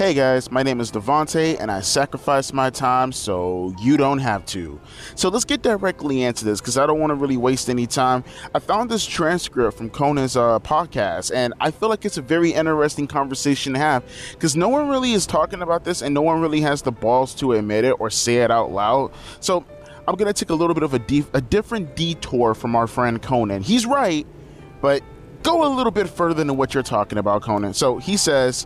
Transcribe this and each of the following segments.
Hey guys, my name is Devontae and I sacrifice my time so you don't have to. So let's get directly into this because I don't want to really waste any time. I found this transcript from Conan's podcast and I feel like it's a very interesting conversation to have because no one really is talking about this and no one really has the balls to admit it or say it out loud. So I'm going to take a little bit of a different detour from our friend Conan. He's right, but go a little bit further than what you're talking about, Conan. So he says...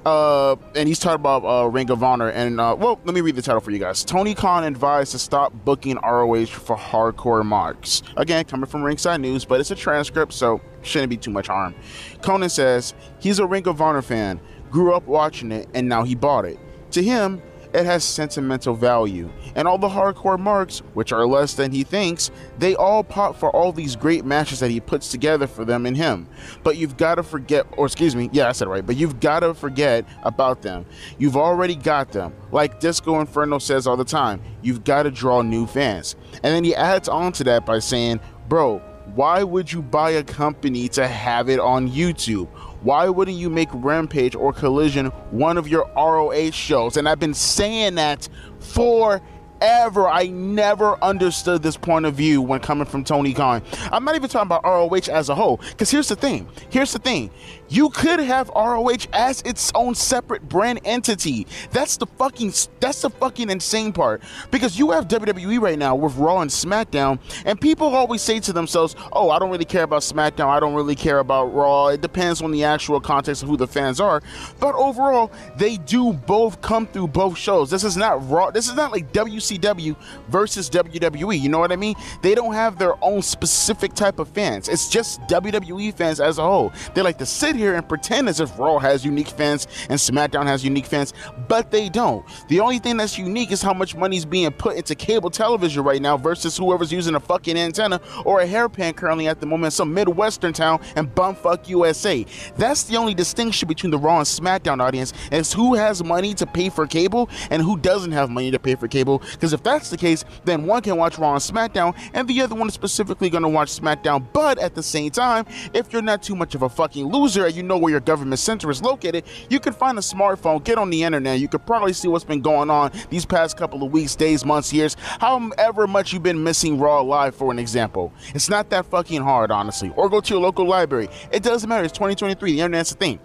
and he's talking about Ring of Honor, and well, let me read the title for you guys. Tony Khan advised to stop booking ROH for hardcore marks. Again, coming from Ringside News, but it's a transcript, so shouldn't be too much harm. Conan says he's a Ring of Honor fan, grew up watching it, and now he bought it. To him, it has sentimental value, and all the hardcore marks, which are less than he thinks, they all pop for all these great matches that he puts together for them and him. But you've got to forget, or excuse me, yeah, I said it right, but you've got to forget about them. You've already got them. Like Disco Inferno says all the time, you've got to draw new fans. And then he adds on to that by saying, bro, why would you buy a company to have it on YouTube? Why wouldn't you make Rampage or Collision one of your ROH shows? And I've been saying that forever. I never understood this point of view when coming from Tony Khan. I'm not even talking about ROH as a whole, because here's the thing. You could have ROH as its own separate brand entity. That's the fucking insane part. Because you have WWE right now with Raw and SmackDown, and people always say to themselves, oh, I don't really care about SmackDown, I don't really care about Raw. It depends on the actual context of who the fans are. But overall, they do both come through both shows. This is not Raw. This is not like WCW versus WWE. You know what I mean? They don't have their own specific type of fans. It's just WWE fans as a whole. They like to sit here and pretend as if Raw has unique fans and SmackDown has unique fans, but they don't. The only thing that's unique is how much money is being put into cable television right now versus whoever's using a fucking antenna or a hairpan currently at the moment in some Midwestern town and bumfuck USA. That's the only distinction between the Raw and SmackDown audience, is who has money to pay for cable and who doesn't have money to pay for cable. Because if that's the case, then one can watch Raw and SmackDown and the other one is specifically going to watch SmackDown. But at the same time, if you're not too much of a fucking loser and you know where your government center is located, you could find a smartphone, get on the internet, you could probably see what's been going on these past couple of weeks, days, months, years, however much you've been missing Raw Live, for an example. It's not that fucking hard, honestly. Or go to your local library. It doesn't matter. It's 2023. The internet's a thing.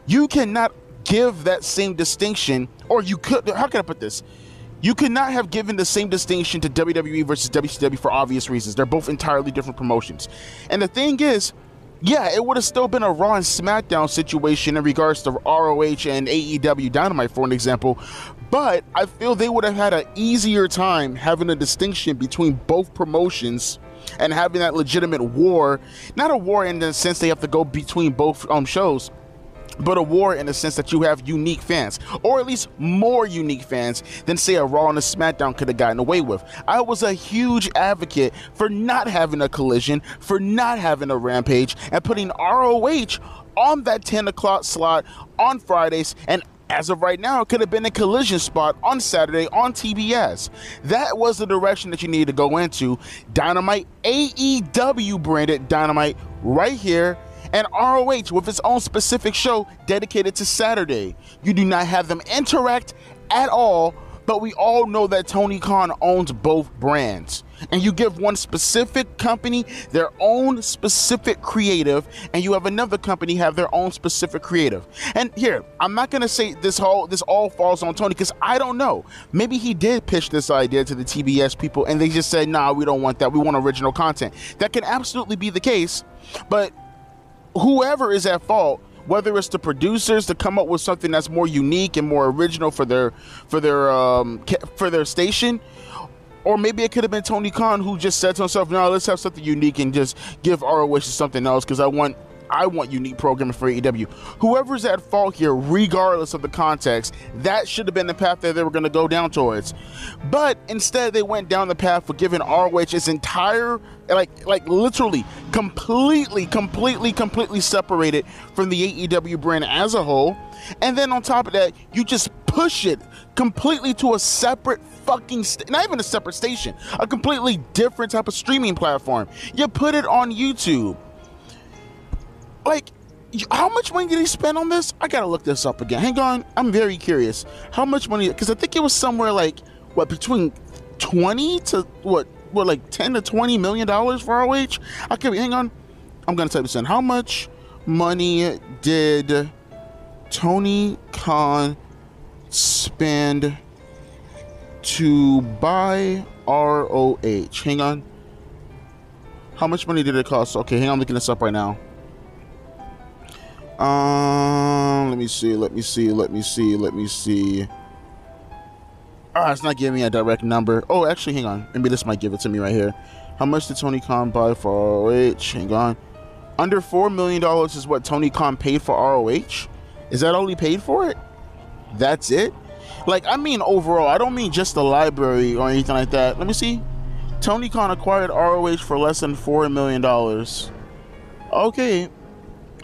You cannot give that same distinction, or you could, how can I put this? You could not have given the same distinction to WWE versus WCW for obvious reasons. They're both entirely different promotions. And the thing is, yeah, it would have still been a Raw and SmackDown situation in regards to ROH and AEW Dynamite, for an example, but I feel they would have had an easier time having a distinction between both promotions and having that legitimate war. Not a war in the sense they have to go between both shows, but a war in the sense that you have unique fans, or at least more unique fans than, say, a Raw and a SmackDown could have gotten away with. I was a huge advocate for not having a Collision, for not having a Rampage, and putting ROH on that 10 o'clock slot on Fridays, and as of right now, it could have been a Collision spot on Saturday on TBS. That was the direction that you needed to go into. Dynamite, AEW branded Dynamite right here, and ROH with its own specific show dedicated to Saturday. You do not have them interact at all, but we all know that Tony Khan owns both brands. And you give one specific company their own specific creative, and you have another company have their own specific creative. And here, I'm not going to say this all falls on Tony, because I don't know. Maybe he did pitch this idea to the TBS people, and they just said, nah, we don't want that. We want original content. That can absolutely be the case, but whoever is at fault, whether it's the producers to come up with something that's more unique and more original for their station, or maybe it could have been Tony Khan who just said to himself, no, let's have something unique and just give ROH something else because I want unique programming for AEW. Whoever's at fault here, regardless of the context, that should have been the path that they were going to go down towards. But instead, they went down the path for giving ROH its entire, like literally, completely separated from the AEW brand as a whole. And then on top of that, you just push it completely to a separate fucking, not even a separate station, a completely different type of streaming platform. You put it on YouTube. Like, How much money did he spend on this? I gotta look this up again. Hang on, I'm very curious. How much money? Because I think it was somewhere like what, between 20 to what like 10 to 20 million dollars for ROH. I could be. Hang on, I'm gonna type this in. How much money did Tony Khan spend to buy ROH? Hang on. How much money did it cost? Okay, hang on, I'm looking this up right now. Let me see. It's not giving me a direct number. Oh, actually, hang on. Maybe this might give it to me right here. How much did Tony Khan buy for ROH? Hang on. Under $4 million is what Tony Khan paid for ROH? Is that all he paid for it? That's it? Like, I mean overall. I don't mean just the library or anything like that. Let me see. Tony Khan acquired ROH for less than $4 million.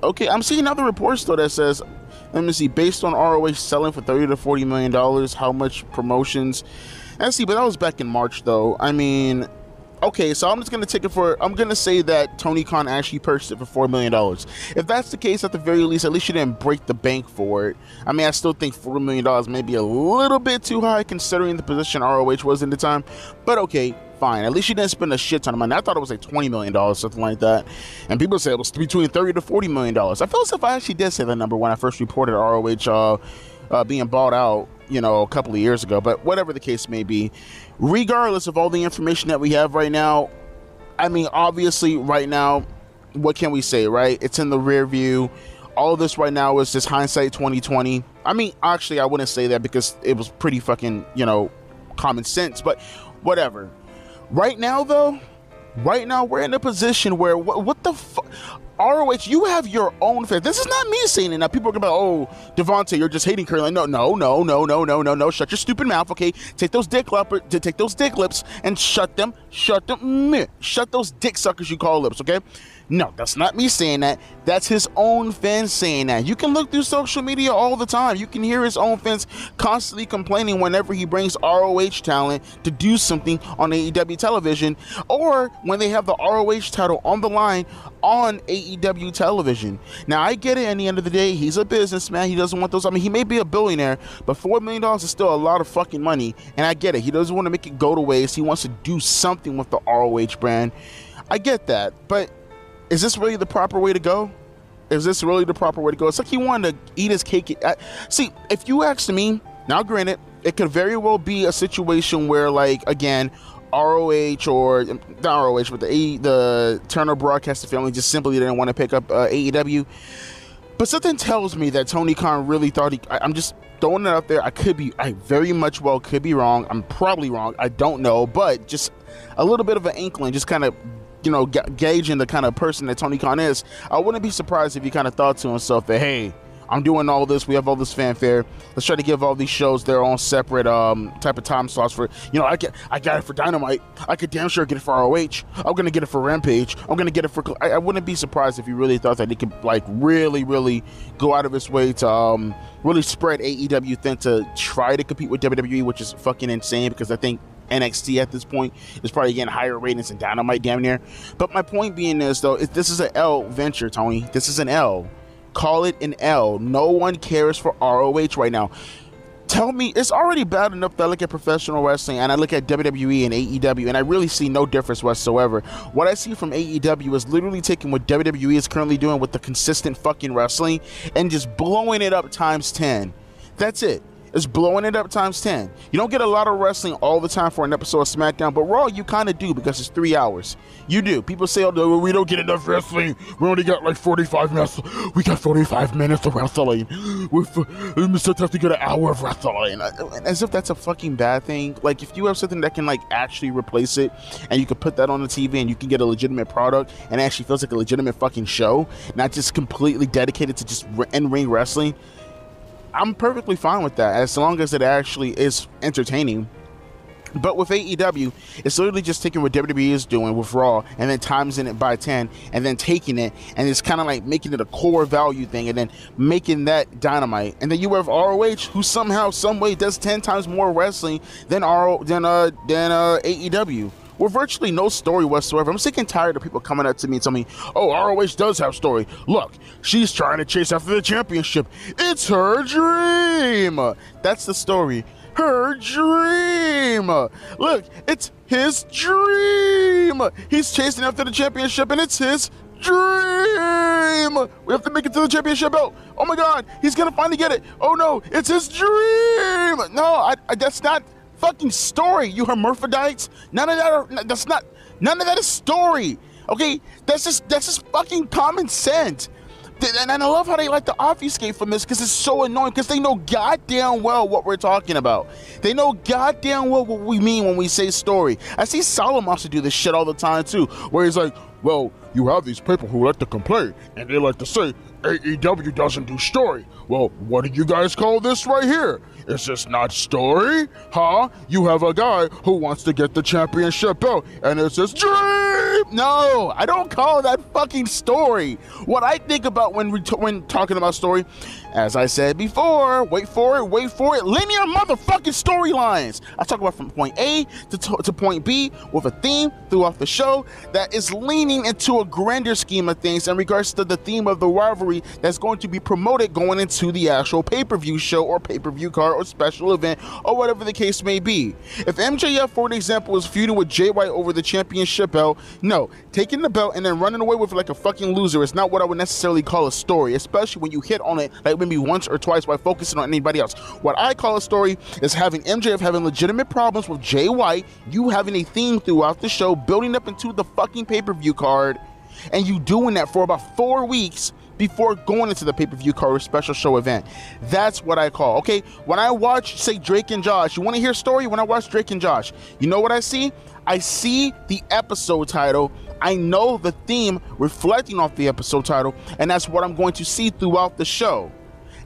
Okay, I'm seeing other reports though that says, let me see, based on ROH selling for $30 to $40 million, how much promotions? Let's see, but that was back in March though. I mean, okay, so I'm just gonna take it for, I'm gonna say that Tony Khan actually purchased it for $4 million. If that's the case, at the very least, at least you didn't break the bank for it. I mean, I still think $4 million may be a little bit too high considering the position ROH was in the time, but okay, fine. At least you didn't spend a shit ton of money. I thought it was like $20 million, something like that. And people said it was between $30 to $40 million. I feel as if I actually did say that number when I first reported ROH being bought out, you know, a couple of years ago. But whatever the case may be, regardless of all the information that we have right now, I mean, obviously right now, what can we say, right? It's in the rear view. All of this right now is just hindsight 2020. I mean, actually, I wouldn't say that because it was pretty fucking, you know, common sense, but whatever. Right now, though, we're in a position where what the fuck? ROH, you have your own fans. This is not me saying it. Now, people are going to be like, oh, Devontae, you're just hating Curly. No. Shut your stupid mouth, okay? Take those dick lips and shut those dick suckers you call lips, okay? No, that's not me saying that. That's his own fans saying that. You can look through social media all the time. You can hear his own fans constantly complaining whenever he brings ROH talent to do something on AEW television, or when they have the ROH title on the line on AEW television. Now, I get it. At the end of the day, he's a businessman. He doesn't want those. I mean, he may be a billionaire, but $4 million is still a lot of fucking money. And I get it. He doesn't want to make it go to waste. He wants to do something with the ROH brand. I get that, but is this really the proper way to go? Is this really the proper way to go? It's like he wanted to eat his cake. See, if you ask me, now granted, it could very well be a situation where, like, again, ROH or not ROH, but the Turner Broadcasting family just simply didn't want to pick up AEW. But something tells me that Tony Khan really thought I'm just throwing it out there. I very much well could be wrong. I'm probably wrong. I don't know, but just a little bit of an inkling, just kind of, you know, gauging the kind of person that Tony Khan is. I wouldn't be surprised if he kind of thought to himself that, hey, I'm doing all this, we have all this fanfare, let's try to give all these shows their own separate type of time slots for, you know, I got it for Dynamite, I could damn sure get it for ROH, I'm gonna get it for Rampage, I'm gonna get it for, I wouldn't be surprised if he really thought that he could, like, really go out of his way to really spread AEW thin to try to compete with WWE, which is fucking insane, because I think NXT at this point is probably getting higher ratings than Dynamite damn near. But my point being is, though, this is an L venture, Tony. This is an L. Call it an L. No one cares for ROH right now. Tell me, it's already bad enough that I look at professional wrestling and I look at WWE and AEW and I really see no difference whatsoever. What I see from AEW is literally taking what WWE is currently doing with the consistent fucking wrestling and just blowing it up times 10. That's it. It's blowing it up times 10. You don't get a lot of wrestling all the time for an episode of SmackDown, but Raw you kind of do because it's 3 hours. You do. People say, oh, we don't get enough wrestling. We only got like 45 minutes. We got 45 minutes of wrestling. We sometimes we get an hour of wrestling. As if that's a fucking bad thing. Like, if you have something that can, like, actually replace it, and you can put that on the TV and you can get a legitimate product and it actually feels like a legitimate fucking show, not just completely dedicated to just in-ring wrestling, I'm perfectly fine with that, as long as it actually is entertaining. But with AEW, it's literally just taking what WWE is doing with Raw and then timesing it by 10 and then taking it and it's kind of like making it a core value thing and then making that Dynamite. And then you have ROH, who somehow, some way does 10 times more wrestling than AEW. with virtually no story whatsoever. I'm sick and tired of people coming up to me and telling me, oh, ROH does have story. Look, she's trying to chase after the championship. It's her dream. That's the story. Her dream. Look, it's his dream. He's chasing after the championship, and it's his dream. We have to make it to the championship belt. Oh my God, he's gonna finally get it. Oh no, it's his dream. No, that's not fucking story, you hermaphrodites. None of that is story. Okay, that's just fucking common sense. And I love how they like to obfuscate from this, because it's so annoying, because they know goddamn well what we're talking about. They know goddamn well what we mean when we say story. I see Solomon to do this shit all the time too, where he's like, well, you have these people who like to complain, and they like to say, AEW doesn't do story. Well, what do you guys call this right here? Is this not story? Huh? You have a guy who wants to get the championship belt, and it's his dream! No, I don't call that fucking story. What I think about when talking about story, as I said before, wait for it, linear motherfucking storylines. I talk about from point A to point B with a theme throughout the show that is leaning into a grander scheme of things in regards to the theme of the rivalry that's going to be promoted going into the actual pay-per-view show or pay-per-view card or special event or whatever the case may be. If MJF, for an example, is feuding with Jay White over the championship belt, no, taking the belt and then running away with it like a fucking loser is not what I would necessarily call a story, especially when you hit on it like maybe once or twice by focusing on anybody else. What I call a story is having MJF having legitimate problems with Jay White, you having a theme throughout the show building up into the fucking pay-per-view card, and you doing that for about 4 weeks before going into the pay-per-view card or special show event. That's what I call, okay? When I watch, say, Drake and Josh, you want to hear a story? When I watch Drake and Josh, you know what I see? I see the episode title. I know the theme reflecting off the episode title, and that's what I'm going to see throughout the show.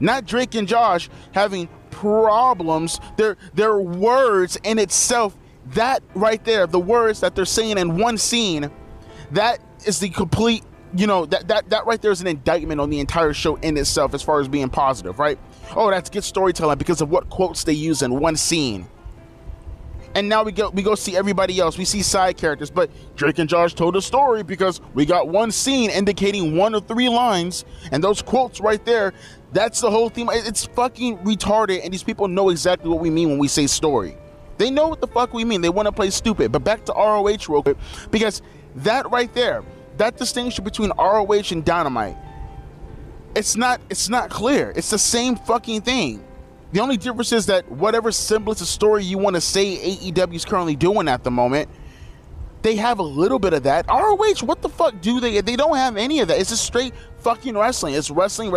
Not Drake and Josh having problems. Their words in itself, that right there, the words that they're saying in one scene, that is the complete, you know, that right there is an indictment on the entire show in itself as far as being positive, right? Oh, that's good storytelling because of what quotes they use in one scene. And now we go see everybody else. We see side characters, but Drake and Josh told a story because we got one scene indicating 1 or 3 lines, and those quotes right there, that's the whole theme. It's fucking retarded, and these people know exactly what we mean when we say story. They know what the fuck we mean. They want to play stupid. But back to ROH real quick, because that right there, that distinction between ROH and Dynamite, it's not clear. It's the same fucking thing. The only difference is that whatever semblance of story you want to say AEW is currently doing at the moment, they have a little bit of that. ROH, what the fuck do they? They don't have any of that. It's just straight fucking wrestling. It's wrestling.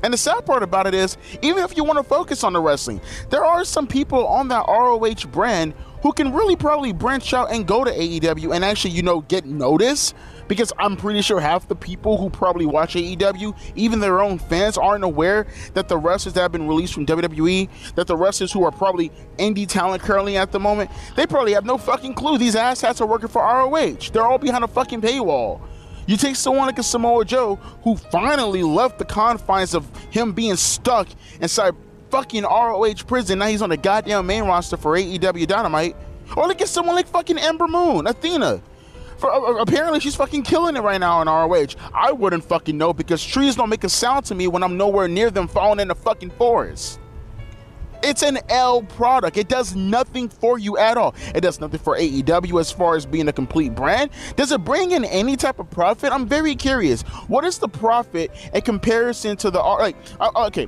And the sad part about it is, even if you want to focus on the wrestling, there are some people on that ROH brand who can really probably branch out and go to AEW and actually, you know, get noticed. Because I'm pretty sure half the people who probably watch AEW, even their own fans, aren't aware that the wrestlers that have been released from WWE, that the wrestlers who are probably indie talent currently at the moment, they probably have no fucking clue these asshats are working for ROH. They're all behind a fucking paywall. You take someone like a Samoa Joe, who finally left the confines of him being stuck inside fucking ROH prison. Now he's on the goddamn main roster for AEW Dynamite. Or look at someone like fucking Ember Moon, Athena. Apparently she's fucking killing it right now in ROH. I wouldn't fucking know, because trees don't make a sound to me when I'm nowhere near them falling in the fucking forest. It's an L product. It does nothing for you at all. It does nothing for AEW as far as being a complete brand. Does it bring in any type of profit? I'm very curious. What is the profit in comparison to the, okay,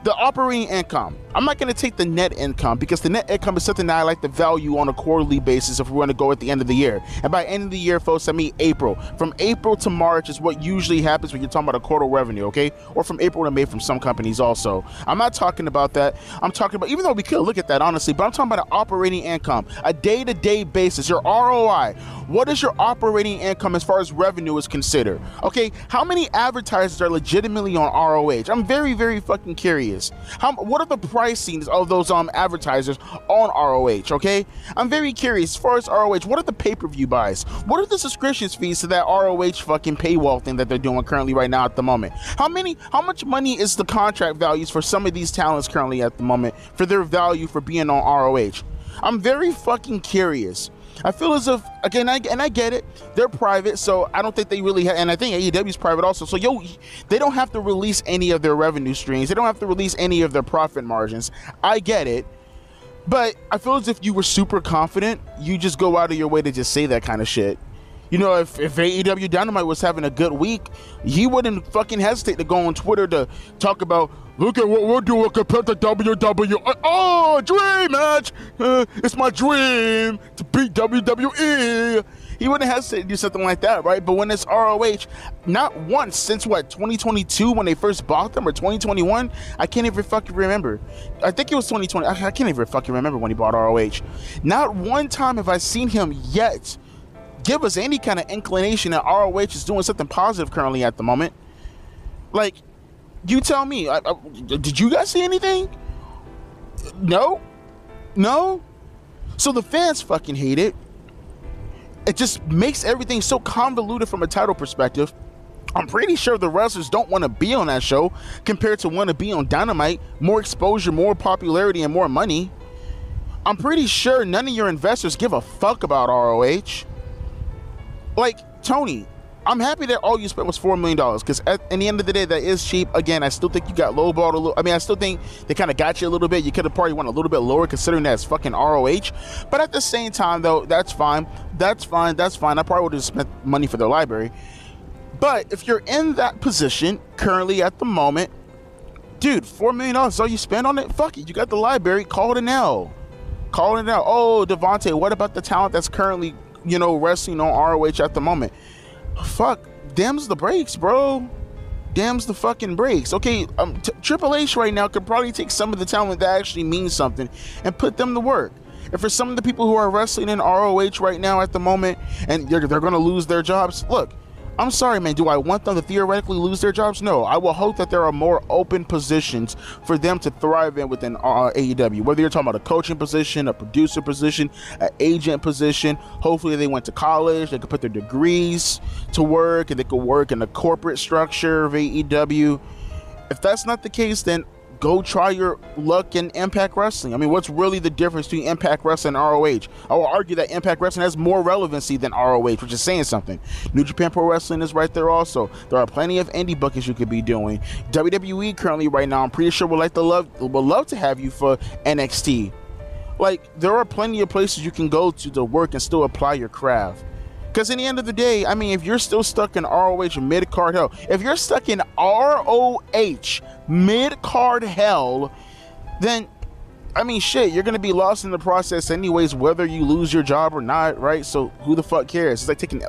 the operating income? I'm not going to take the net income, because the net income is something that I like to value on a quarterly basis if we're going to go at the end of the year. And by end of the year, folks, I mean April. From April to March is what usually happens when you're talking about a quarter revenue, okay? Or from April to May from some companies also. I'm not talking about that. I'm talking about, even though we could look at that honestly, but I'm talking about an operating income, a day-to-day basis, your ROI. What is your operating income as far as revenue is considered? Okay, how many advertisers are legitimately on ROH? I'm very, very fucking curious. What are the pricings of those advertisers on ROH? Okay, I'm very curious. As far as ROH, what are the pay-per-view buys? What are the subscriptions fees to that ROH fucking paywall thing that they're doing currently right now at the moment? How much money is the contract values for some of these talents currently at the moment for their value for being on ROH? I'm very fucking curious. I feel as if, again, and I get it, they're private, so I don't think they really and I think AEW is private also, so they don't have to release any of their revenue streams. They don't have to release any of their profit margins. I get it, but I feel as if you were super confident, you just go out of your way to just say that kind of shit. You know, if AEW Dynamite was having a good week, he wouldn't fucking hesitate to go on Twitter to talk about, look at what we're doing compared to WWE. Oh, dream match. It's my dream to beat WWE. He wouldn't hesitate to do something like that, right? But when it's ROH, not once since, what, 2022 when they first bought them, or 2021? I can't even fucking remember. I think it was 2020. I can't even fucking remember when he bought ROH. Not one time have I seen him yet give us any kind of inclination that ROH is doing something positive currently at the moment. Like, you tell me, did you guys see anything? No? So the fans fucking hate it. It just makes everything so convoluted from a title perspective. I'm pretty sure the wrestlers don't want to be on that show compared to want to be on Dynamite. More exposure, more popularity, and more money. I'm pretty sure none of your investors give a fuck about ROH. Like, Tony, I'm happy that all you spent was $4 million, because at the end of the day, that is cheap. Again, I still think you got lowballed a little. I mean, I still think they kind of got you a little bit. You could have probably went a little bit lower considering that it's fucking ROH. But at the same time, though, that's fine. That's fine. I probably would have spent money for their library. But if you're in that position currently at the moment, dude, $4 million is all you spend on it? Fuck it. You got the library. Call it an L. Oh, Devontae, what about the talent that's currently, you know, wrestling on ROH at the moment? Fuck, damns the breaks, bro. Damns the fucking breaks. Okay, Triple H right now could probably take some of the talent that actually means something and put them to work. And for some of the people who are wrestling in ROH right now at the moment, and they're going to lose their jobs, look, I'm sorry, man. Do I want them to theoretically lose their jobs? No. I will hope that there are more open positions for them to thrive in within AEW. Whether you're talking about a coaching position, a producer position, an agent position. Hopefully they went to college. They could put their degrees to work, and they could work in the corporate structure of AEW. If that's not the case, then go try your luck in Impact Wrestling. I mean, what's really the difference between Impact Wrestling and ROH? I will argue that Impact Wrestling has more relevancy than ROH, which is saying something. New Japan Pro Wrestling is right there also. There are plenty of indie bookings you could be doing. WWE currently right now, I'm pretty sure would love to have you for NXT. Like, there are plenty of places you can go to work and still apply your craft. Because in the end of the day, I mean, if you're still stuck in ROH mid-card hell, if you're stuck in ROH mid-card hell, then, I mean, shit, you're going to be lost in the process anyways, whether you lose your job or not, right? So who the fuck cares? It's like taking,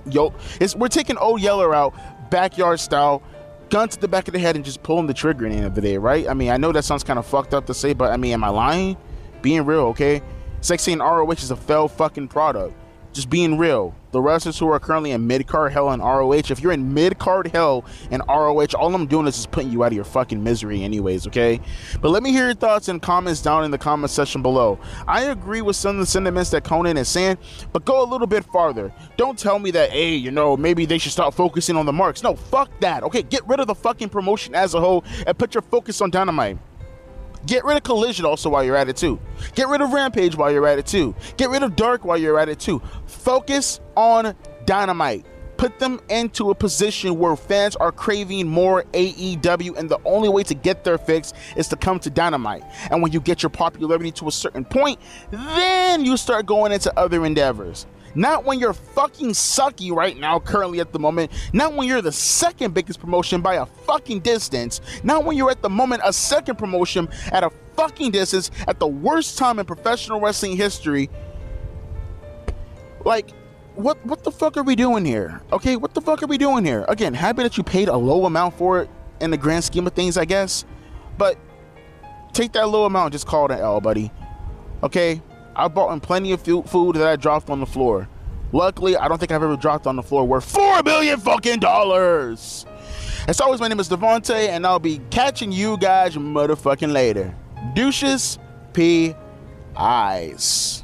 we're taking Old Yeller out, backyard style, gun to the back of the head and just pulling the trigger at the end of the day, right? I mean, I know that sounds kind of fucked up to say, but I mean, am I lying? Being real, okay? It's like saying ROH is a failed fucking product. Just being real. The wrestlers who are currently in mid-card hell in ROH, if you're in mid-card hell in ROH, all I'm doing is just putting you out of your fucking misery anyways, okay? But let me hear your thoughts and comments down in the comment section below. I agree with some of the sentiments that Conan is saying, but go a little bit farther. Don't tell me that, hey, you know, maybe they should start focusing on the marks. No, fuck that, okay? Get rid of the fucking promotion as a whole and put your focus on Dynamite. Get rid of Collision also while you're at it too. Get rid of Rampage while you're at it too. Get rid of Dark while you're at it too. Focus on Dynamite. Put them into a position where fans are craving more AEW, and the only way to get their fix is to come to Dynamite. And when you get your popularity to a certain point, then you start going into other endeavors. Not when you're fucking sucky right now, currently at the moment. Not when you're the second biggest promotion by a fucking distance. Not when you're at the moment a second promotion at a fucking distance at the worst time in professional wrestling history. Like, what the fuck are we doing here? Okay, what the fuck are we doing here? Again, happy that you paid a low amount for it in the grand scheme of things, I guess. But take that low amount and just call it an L, buddy. Okay? I bought in plenty of food that I dropped on the floor. Luckily, I don't think I've ever dropped on the floor worth $4 billion fucking dollars. As always, my name is Devontae, and I'll be catching you guys motherfucking later. Douches, P. Eyes.